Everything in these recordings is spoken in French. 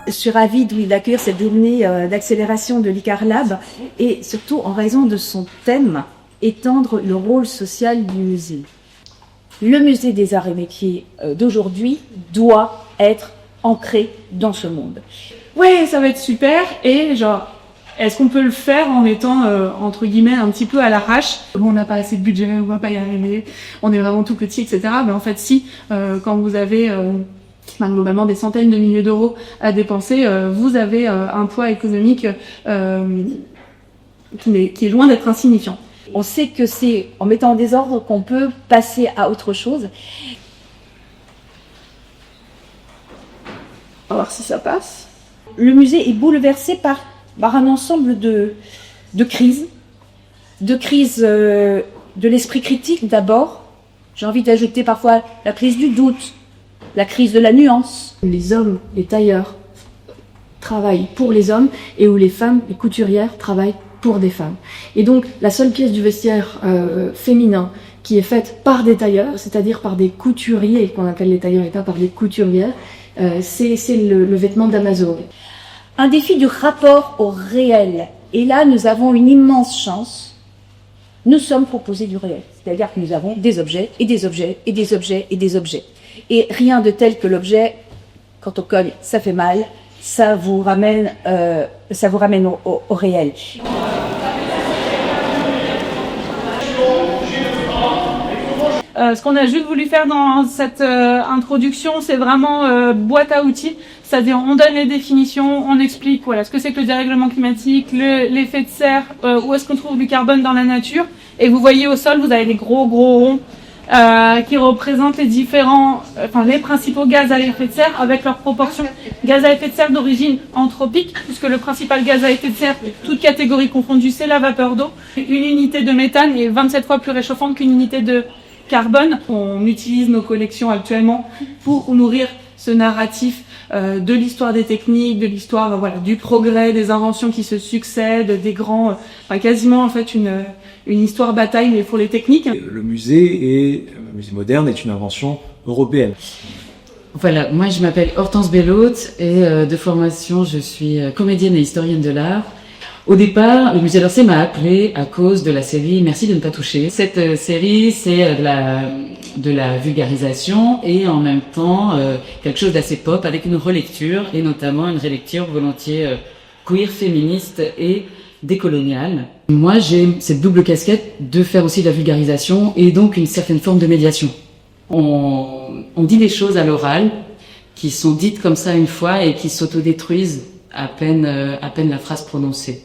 Je suis ravie d'accueillir cette journée d'accélération de l'ICAR Lab et surtout en raison de son thème, étendre le rôle social du musée. Le musée des arts et métiers d'aujourd'hui doit être ancré dans ce monde. Ouais, ça va être super et genre, est-ce qu'on peut le faire en étant, entre guillemets, un petit peu à l'arrache? Bon, on n'a pas assez de budget, on va pas y arriver, on est vraiment tout petit, etc. Mais en fait, si, quand vous avez globalement des centaines de milliers d'euros à dépenser, vous avez un poids économique qui est loin d'être insignifiant. On sait que c'est en mettant en désordre qu'on peut passer à autre chose. On va voir si ça passe. Le musée est bouleversé par un ensemble de crises. De crises de l'esprit critique d'abord. J'ai envie d'ajouter parfois la crise du doute, la crise de la nuance. Les hommes, les tailleurs, travaillent pour les hommes et où les femmes, les couturières, travaillent pour des femmes. Et donc la seule pièce du vestiaire féminin qui est faite par des tailleurs, c'est-à-dire par des couturiers, qu'on appelle les tailleurs et pas par des couturières, c'est le vêtement d'Amazon. Un défi du rapport au réel. Et là, nous avons une immense chance. Nous sommes proposés du réel. C'est-à-dire que nous avons des objets, et des objets, et des objets, et des objets. Et rien de tel que l'objet, quand on cogne, ça fait mal, ça vous ramène au réel. Ce qu'on a juste voulu faire dans cette introduction, c'est vraiment boîte à outils. C'est-à-dire, on donne les définitions, on explique voilà ce que c'est que le dérèglement climatique, l'effet de serre, où est-ce qu'on trouve du carbone dans la nature. Et vous voyez au sol, vous avez des gros ronds qui représentent les principaux gaz à effet de serre avec leurs proportions. Gaz à effet de serre d'origine anthropique, puisque le principal gaz à effet de serre, toute catégorie confondue, c'est la vapeur d'eau. Une unité de méthane est 27 fois plus réchauffante qu'une unité de carbone. On utilise nos collections actuellement pour nourrir ce narratif de l'histoire des techniques, de l'histoire du progrès, des inventions qui se succèdent, des grands, quasiment en fait une histoire bataille mais pour les techniques. Le musée moderne est une invention européenne. Voilà, moi je m'appelle Hortense Bellotte et de formation je suis comédienne et historienne de l'art. Au départ, le musée d'Orsay m'a appelée à cause de la série Merci de ne pas toucher. Cette série, c'est de la vulgarisation et en même temps quelque chose d'assez pop avec une relecture et notamment une relecture volontiers queer, féministe et décoloniale. Moi, j'ai cette double casquette de faire aussi de la vulgarisation et donc une certaine forme de médiation. On dit des choses à l'oral qui sont dites comme ça une fois et qui s'autodétruisent à peine la phrase prononcée.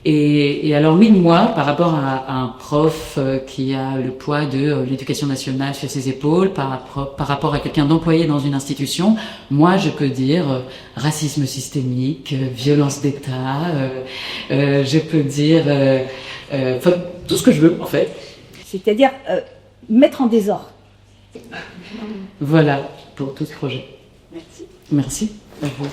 Et alors oui, moi, par rapport à un prof qui a le poids de l'éducation nationale sur ses épaules, par rapport à quelqu'un d'employé dans une institution, moi je peux dire racisme systémique, violence d'État, je peux dire tout ce que je veux en fait. C'est-à-dire mettre en désordre. Voilà pour tout ce projet. Merci. Merci à vous.